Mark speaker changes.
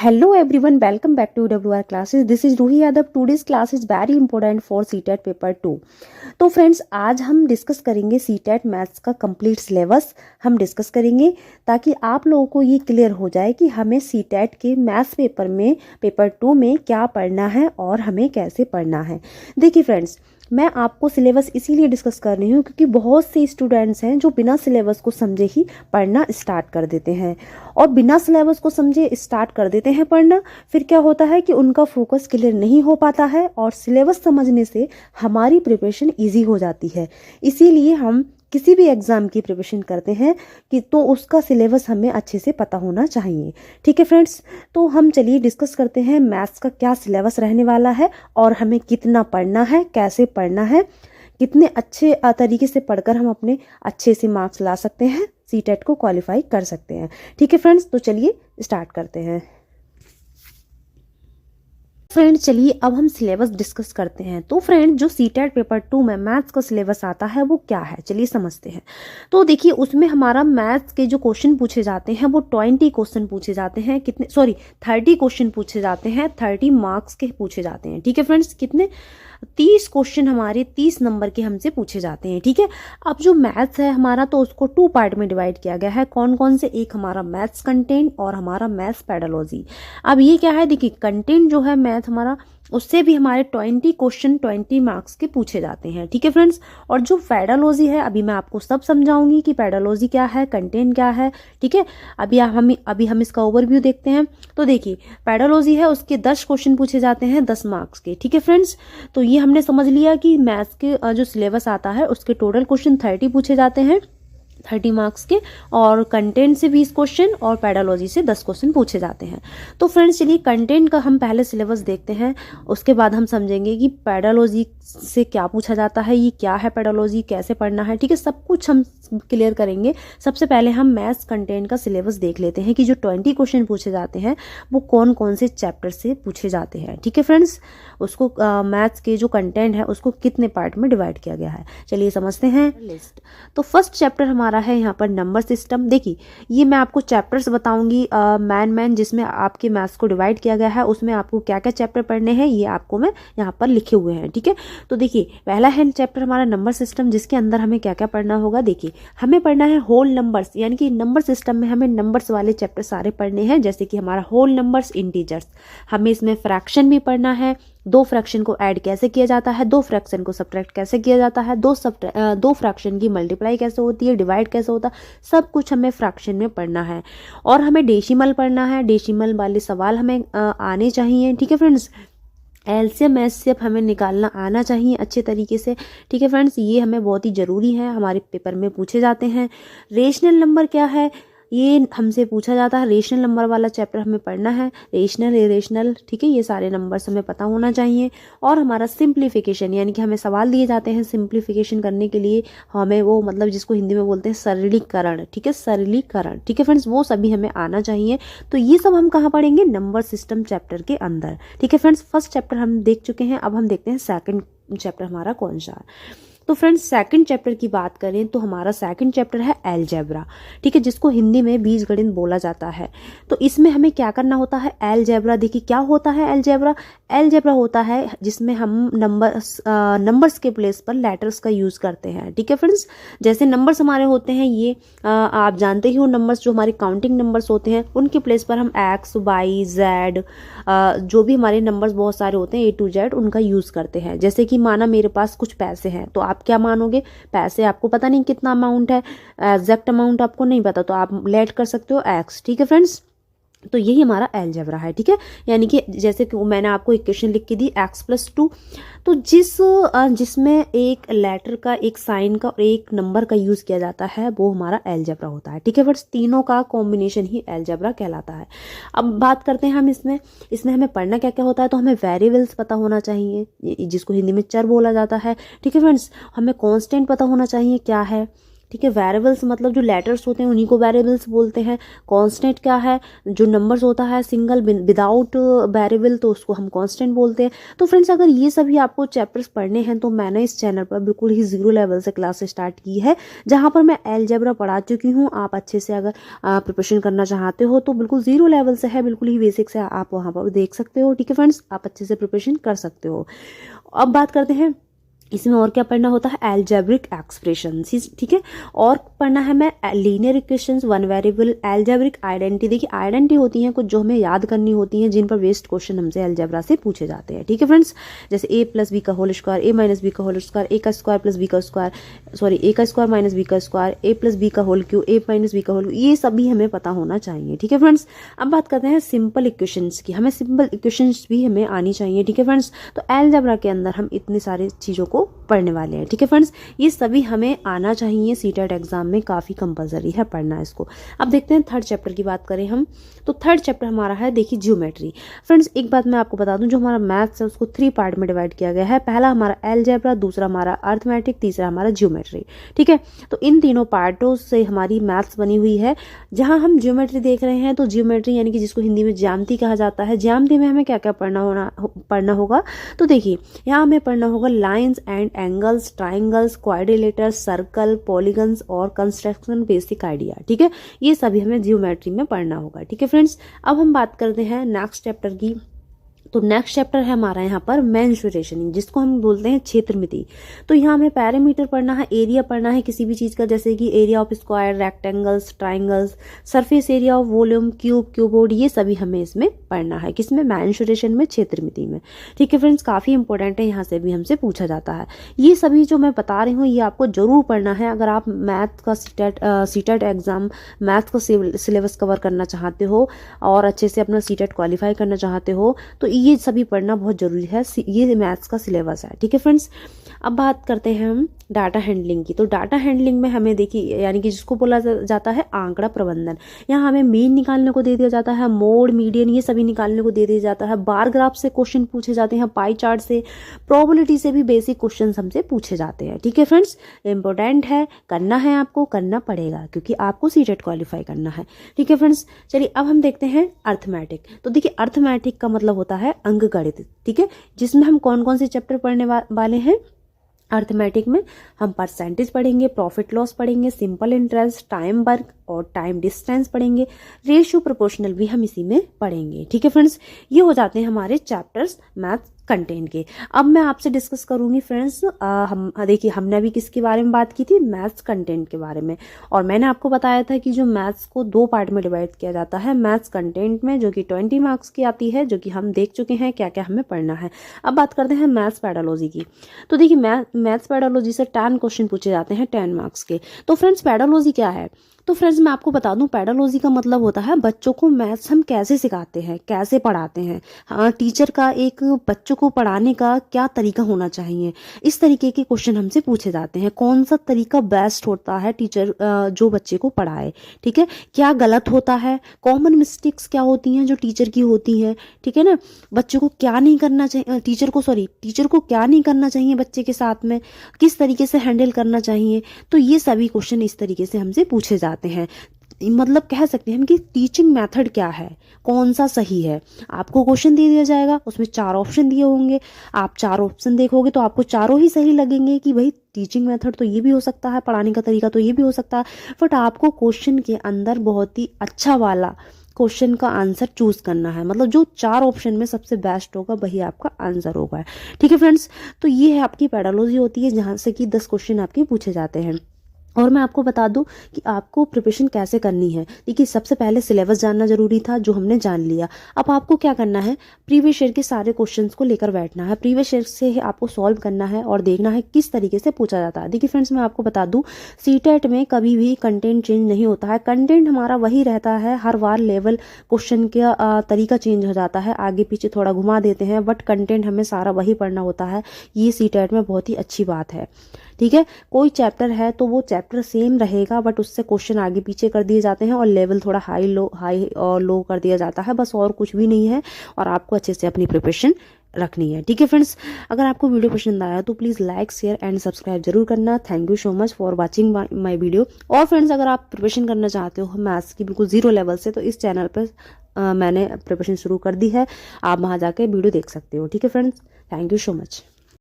Speaker 1: Hello everyone, welcome back to WR classes. This is Ruhi Yadav. Today's class is very important for CTET paper 2. तो friends आज हम discuss करेंगे CTET maths का complete syllabus हम discuss करेंगे ताकि आप लोगों को ये क्लियर हो जाए कि हमें CTET के मैथ्स पेपर में पेपर 2 में क्या पढ़ना है और हमें कैसे पढ़ना है. देखिए फ्रेंड्स, मैं आपको सिलेबस इसीलिए डिस्कस कर रही हूँ क्योंकि बहुत से स्टूडेंट्स हैं जो बिना सिलेबस को समझे ही पढ़ना स्टार्ट कर देते हैं और बिना सिलेबस को समझे स्टार्ट कर देते हैं पढ़ना. फिर क्या होता है कि उनका फोकस क्लियर नहीं हो पाता है और सिलेबस समझने से हमारी प्रिपरेशन इजी हो जाती है. इसीलिए हम किसी भी एग्ज़ाम की प्रिपरेशन करते हैं कि तो उसका सिलेबस हमें अच्छे से पता होना चाहिए. ठीक है फ्रेंड्स, तो हम चलिए डिस्कस करते हैं मैथ्स का क्या सिलेबस रहने वाला है और हमें कितना पढ़ना है, कैसे पढ़ना है, कितने अच्छे तरीके से पढ़कर हम अपने अच्छे से मार्क्स ला सकते हैं, सीटेट को क्वालिफाई कर सकते हैं. ठीक है फ्रेंड्स, तो चलिए स्टार्ट करते हैं. फ्रेंड चलिए अब हम सिलेबस डिस्कस करते हैं. तो फ्रेंड जो सीटेट पेपर 2 में मैथ्स का सिलेबस आता है वो क्या है, चलिए समझते हैं. तो देखिए उसमें हमारा मैथ्स के जो क्वेश्चन पूछे जाते हैं वो 20 क्वेश्चन पूछे जाते हैं. 30 क्वेश्चन पूछे जाते हैं, 30 मार्क्स के पूछे जाते हैं. ठीक है फ्रेंड्स, कितने 30 क्वेश्चन हमारे 30 नंबर के हमसे पूछे जाते हैं. ठीक है, अब जो मैथ्स है हमारा तो उसको 2 पार्ट में डिवाइड किया गया है. कौन कौन से? एक हमारा मैथ्स कंटेंट और हमारा मैथ्स पेडालॉजी. अब ये क्या है, देखिए कंटेंट जो है मैथ हमारा उससे भी हमारे 20 क्वेश्चन 20 मार्क्स के पूछे जाते हैं. ठीक है फ्रेंड्स, और जो पेडालॉजी है अभी मैं आपको सब समझाऊंगी कि पेडालॉजी क्या है, कंटेंट क्या है. ठीक है, अभी हम इसका ओवरव्यू देखते हैं. तो देखिए पेडालॉजी है उसके 10 क्वेश्चन पूछे जाते हैं 10 मार्क्स के. ठीक है फ्रेंड्स, तो ये हमने समझ लिया कि मैथ्स के जो सिलेबस आता है उसके टोटल क्वेश्चन 30 पूछे जाते हैं 30 मार्क्स के, और कंटेंट से 20 क्वेश्चन और पेडालॉजी से 10 क्वेश्चन पूछे जाते हैं. तो फ्रेंड्स चलिए कंटेंट का हम पहले सिलेबस देखते हैं, उसके बाद हम समझेंगे कि पेडालॉजी से क्या पूछा जाता है, ये क्या है पेडालॉजी, कैसे पढ़ना है. ठीक है, सब कुछ हम क्लियर करेंगे. सबसे पहले हम मैथ्स कंटेंट का सिलेबस देख लेते हैं कि जो 20 क्वेश्चन पूछे जाते हैं वो कौन कौन से चैप्टर से पूछे जाते हैं. ठीक है फ्रेंड्स, उसको मैथ्स के जो कंटेंट है उसको कितने पार्ट में डिवाइड किया गया है, चलिए समझते हैं लिस्ट. तो फर्स्ट चैप्टर हमारा है यहाँ पर नंबर सिस्टम. देखिए ये मैं आपको चैप्टर्स बताऊंगी मैन जिसमें आपके मैथ्स को डिवाइड किया गया है, उसमें आपको क्या क्या चैप्टर पढ़ने हैं ये आपको मैं यहाँ पर लिखे हुए हैं. ठीक है, तो देखिए पहला है चैप्टर हमारा नंबर सिस्टम, जिसके अंदर हमें क्या क्या पढ़ना होगा. देखिए हमें पढ़ना है होल नंबर्स, यानी कि नंबर सिस्टम में हमें नंबर्स वाले चैप्टर सारे पढ़ने हैं. जैसे कि हमारा होल नंबर्स, इंटीजर्स, हमें इसमें फ्रैक्शन भी पढ़ना है, 2 फ्रैक्शन को ऐड कैसे किया जाता है, 2 फ्रैक्शन को सब्ट्रैक्ट कैसे किया जाता है, 2 फ्रैक्शन की मल्टीप्लाई कैसे होती है, डिवाइड कैसे होता है, सब कुछ हमें फ्रैक्शन में पढ़ना है. और हमें डेसिमल पढ़ना है, डेसिमल वाले सवाल हमें आने चाहिए. ठीक है फ्रेंड्स, एलसीएम एचसीएफ हमें निकालना आना चाहिए अच्छे तरीके से. ठीक है फ्रेंड्स, ये हमें बहुत ही ज़रूरी है, हमारे पेपर में पूछे जाते हैं. रेशनल नंबर क्या है ये हमसे पूछा जाता है, रेशनल नंबर वाला चैप्टर हमें पढ़ना है. रेशनल, इरेशनल, ठीक है, ये सारे नंबर्स हमें पता होना चाहिए. और हमारा सिंप्लीफिकेशन, यानी कि हमें सवाल दिए जाते हैं सिंप्लीफिकेशन करने के लिए, हमें वो मतलब जिसको हिंदी में बोलते हैं सरलीकरण. ठीक है, सरलीकरण. ठीक है फ्रेंड्स, वो सभी हमें आना चाहिए. तो ये सब हम कहाँ पढ़ेंगे, नंबर सिस्टम चैप्टर के अंदर. ठीक है फ्रेंड्स, फर्स्ट चैप्टर हम देख चुके हैं. अब हम देखते हैं सेकंड चैप्टर हमारा कौन सा है. तो फ्रेंड्स सेकंड चैप्टर की बात करें तो हमारा सेकंड चैप्टर है अलजेब्रा. ठीक है, जिसको हिंदी में बीजगणित बोला जाता है. तो इसमें हमें क्या करना होता है, अलजेब्रा. देखिए क्या होता है अलजेब्रा. अलजेब्रा होता है जिसमें हम नंबर्स के प्लेस पर लेटर्स का यूज़ करते हैं. ठीक है फ्रेंड्स, जैसे नंबर्स हमारे होते हैं ये आप जानते ही हो, नंबर्स जो हमारे काउंटिंग नंबर्स होते हैं उनके प्लेस पर हम एक्स, वाई, जेड, जो भी हमारे नंबर्स बहुत सारे होते हैं A to Z उनका यूज़ करते हैं. जैसे कि माना मेरे पास कुछ पैसे हैं, तो आप क्या मानोगे, पैसे आपको पता नहीं कितना अमाउंट है, एग्जैक्ट अमाउंट आपको नहीं पता, तो आप लेट कर सकते हो एक्स. ठीक है फ्रेंड्स, तो यही हमारा अलजेब्रा है. ठीक है, यानी कि जैसे कि मैंने आपको इक्वेशन लिख के दी x+2, तो जिसमें एक लेटर का, एक साइन का और एक नंबर का यूज़ किया जाता है वो हमारा अलजेब्रा होता है. ठीक है फ्रेंड्स, तीनों का कॉम्बिनेशन ही अलजेब्रा कहलाता है. अब बात करते हैं हम इसमें हमें पढ़ना क्या क्या होता है. तो हमें वेरिएबल्स पता होना चाहिए, जिसको हिंदी में चर बोला जाता है. ठीक है फ्रेंड्स, हमें कांस्टेंट पता होना चाहिए क्या है. ठीक है। वेरिएबल्स मतलब जो लेटर्स होते हैं उन्हीं को वेरिएबल्स बोलते हैं। कांस्टेंट क्या है, जो नंबर्स होता है सिंगल विदाउट वेरिएबल तो उसको हम कांस्टेंट बोलते हैं। तो फ्रेंड्स अगर ये सभी आपको चैप्टर्स पढ़ने हैं तो मैंने इस चैनल पर बिल्कुल ही 0 लेवल से क्लास स्टार्ट की है, जहाँ पर मैं अलजेब्रा पढ़ा चुकी हूँ। आप अच्छे से अगर प्रिपरेशन करना चाहते हो तो बिल्कुल 0 लेवल से है, बिल्कुल ही बेसिक से आप वहाँ पर देख सकते हो। ठीक है फ्रेंड्स, आप अच्छे से प्रिपरेशन कर सकते हो। अब बात करते हैं इसमें और क्या पढ़ना होता है, अलजेब्रिक एक्सप्रेशंस, ठीक है। और पढ़ना है मैं linear equations, one variable, algebraic identity. देखिए आइडेंटिटी होती हैं कुछ जो हमें याद करनी होती हैं, जिन पर बेस्ड क्वेश्चन हमसे अलजेब्रा से पूछे जाते हैं। ठीक है फ्रेंड्स, जैसे a प्लस बी का whole square, a minus B का होल स्क्वायर, a का स्क्वायर प्लस बी का स्क्वायर, सॉरी a का स्क्वायर माइनस बी का स्क्वायर, a प्लस बी का whole cube, a minus B का होल, ये सभी हमें पता होना चाहिए। ठीक है फ्रेंड्स, अब बात करते हैं सिंपल इक्वेशंस की। हमें सिंपल इक्वेशंस भी हमें आनी चाहिए। ठीक है फ्रेंड्स, तो अलजेब्रा के अंदर हम इतनी सारी चीज़ों को पढ़ने वाले हैं। ठीक है फ्रेंड्स, ये सभी हमें आना चाहिए, सीटेट एग्जाम में काफ़ी कंपलसरी है पढ़ना इसको। अब देखते हैं थर्ड चैप्टर की बात करें हम, तो थर्ड चैप्टर हमारा है देखिए ज्योमेट्री। फ्रेंड्स एक बात मैं आपको बता दूं, जो हमारा मैथ्स है उसको 3 पार्ट में डिवाइड किया गया है। पहला हमारा अलजेब्रा, दूसरा हमारा अर्थमेटिक, तीसरा हमारा ज्योमेट्री। ठीक है, तो इन तीनों पार्टों से हमारी मैथ्स बनी हुई है। जहां हम ज्योमेट्री देख रहे हैं तो ज्योमेट्री यानी कि जिसको हिंदी में ज्यामिति कहा जाता है, ज्यामिति में हमें क्या क्या पढ़ना होगा, तो देखिए यहाँ हमें पढ़ना होगा lines and angles, triangles, quadrilaterals, circle, polygons और कंस्ट्रक्शन बेसिक आइडिया। ठीक है, ये सभी हमें ज्योमेट्री में पढ़ना होगा। ठीक है फ्रेंड्स, अब हम बात करते हैं नेक्स्ट चैप्टर की। तो नेक्स्ट चैप्टर है हमारा यहाँ पर मेंसुरेशन, जिसको हम बोलते हैं क्षेत्रमिति। तो यहाँ हमें पैरामीटर पढ़ना है, एरिया पढ़ना है किसी भी चीज़ का, जैसे कि area of square, rectangles, triangles, surface area of volume, cube, cuboid, ये सभी हमें इसमें पढ़ना है। किसमें, मेंसुरेशन में, क्षेत्रमिति में। ठीक है फ्रेंड्स, काफ़ी इंपॉर्टेंट है, यहाँ से भी हमसे पूछा जाता है। ये सभी जो मैं बता रही हूँ ये आपको जरूर पढ़ना है अगर आप मैथ का सीटेट एग्जाम, मैथ का सिलेबस कवर करना चाहते हो और अच्छे से अपना सीटेट क्वालिफाई करना चाहते हो, तो ये सभी पढ़ना बहुत जरूरी है। ये मैथ्स का सिलेबस है। ठीक है फ्रेंड्स, अब बात करते हैं हम डाटा हैंडलिंग की। तो डाटा हैंडलिंग में हमें देखिए यानी कि जिसको बोला जाता है आंकड़ा प्रबंधन, यहाँ हमें मीन निकालने को दे दिया जाता है, मोड, मीडियन, ये सभी निकालने को दे दिया जाता है। बार ग्राफ से क्वेश्चन पूछे जाते हैं, पाई चार्ट से, प्रोबेबिलिटी से भी बेसिक क्वेश्चन हमसे पूछे जाते हैं। ठीक है फ्रेंड्स, इंपॉर्टेंट है, करना है, आपको करना पड़ेगा क्योंकि आपको सीटेट क्वालिफाई करना है। ठीक है फ्रेंड्स, चलिए अब हम देखते हैं अर्थमेटिक। तो देखिए अर्थमेटिक का मतलब होता है अंकगणित। ठीक है, जिसमें हम कौन कौन से चैप्टर पढ़ने वाले हैं अर्थमेटिक में, हम परसेंटेज पढ़ेंगे, प्रॉफिट लॉस पढ़ेंगे, सिंपल इंटरेस्ट, टाइम वर्क और टाइम डिस्टेंस पढ़ेंगे, रेशियो प्रोपोर्शनल भी हम इसी में पढ़ेंगे। ठीक है फ्रेंड्स, ये हो जाते हैं हमारे चैप्टर्स मैथ कंटेंट के। अब मैं आपसे डिस्कस करूंगी फ्रेंड्स, हम देखिए हमने अभी किसके बारे में बात की थी, मैथ्स कंटेंट के बारे में। और मैंने आपको बताया था कि जो मैथ्स को 2 पार्ट में डिवाइड किया जाता है, मैथ्स कंटेंट में जो कि 20 मार्क्स की आती है, जो कि हम देख चुके हैं क्या क्या हमें पढ़ना है। अब बात करते हैं मैथ्स पैडोलॉजी की। तो देखिए मैथ्स पैडोलॉजी से 10 क्वेश्चन पूछे जाते हैं 10 मार्क्स के। तो फ्रेंड्स पैडोलॉजी क्या है, तो फ्रेंड्स मैं आपको बता दूं, पैडोलॉजी का मतलब होता है बच्चों को मैथ्स हम कैसे सिखाते हैं, कैसे पढ़ाते हैं। हाँ, टीचर का एक बच्चों को पढ़ाने का क्या तरीका होना चाहिए, इस तरीके के क्वेश्चन हमसे पूछे जाते हैं। कौन सा तरीका बेस्ट होता है टीचर जो बच्चे को पढ़ाए, ठीक है, क्या गलत होता है, कॉमन मिस्टेक्स क्या होती हैं जो टीचर की होती है, ठीक है ना, बच्चों को क्या नहीं करना चाहिए, टीचर को क्या नहीं करना चाहिए बच्चे के साथ में, किस तरीके से हैंडल करना चाहिए। तो ये सभी क्वेश्चन इस तरीके से हमसे पूछे जाते हैं। मतलब कह सकते हैं हम कि टीचिंग मेथड क्या है, कौन सा सही है। आपको क्वेश्चन दे दिया जाएगा, उसमें 4 ऑप्शन दिए होंगे, आप 4 ऑप्शन देखोगे तो आपको चारों ही सही लगेंगे कि भाई टीचिंग मेथड तो ये भी हो सकता है, पढ़ाने का तरीका तो ये भी हो सकता है। बट आपको क्वेश्चन के अंदर बहुत ही अच्छा वाला क्वेश्चन का आंसर चूज करना है, मतलब जो 4 ऑप्शन में सबसे बेस्ट होगा वही आपका आंसर होगा। ठीक है फ्रेंड्स, तो ये है आपकी पैडोलॉजी होती है, जहाँ से कि 10 क्वेश्चन आपके पूछे जाते हैं। और मैं आपको बता दूं कि आपको प्रिपरेशन कैसे करनी है। देखिए सबसे पहले सिलेबस जानना जरूरी था, जो हमने जान लिया। अब आपको क्या करना है, प्रीवियस ईयर के सारे क्वेश्चंस को लेकर बैठना है, प्रीवियस ईयर से आपको सॉल्व करना है और देखना है किस तरीके से पूछा जाता है। देखिए फ्रेंड्स मैं आपको बता दूं, सीटेट में कभी भी कंटेंट चेंज नहीं होता है, कंटेंट हमारा वही रहता है। हर बार लेवल क्वेश्चन का तरीका चेंज हो जाता है, आगे पीछे थोड़ा घुमा देते हैं, बट कंटेंट हमें सारा वही पढ़ना होता है। ये सीटेट में बहुत ही अच्छी बात है। ठीक है। कोई चैप्टर है तो वो चैप्टर सेम रहेगा, बट उससे क्वेश्चन आगे पीछे कर दिए जाते हैं और लेवल थोड़ा हाई और लो कर दिया जाता है, बस और कुछ भी नहीं है। और आपको अच्छे से अपनी प्रिपरेशन रखनी है। ठीक है फ्रेंड्स, अगर आपको वीडियो पसंद आया तो please like share and subscribe जरूर करना। Thank you so much for watching my video. और फ्रेंड्स, अगर आप प्रिपरेशन करना चाहते हो मैथ्स की बिल्कुल जीरो लेवल से, तो इस चैनल पर मैंने प्रिपरेशन शुरू कर दी है, आप वहाँ जाके वीडियो देख सकते हो। ठीक है friends, thank you so much.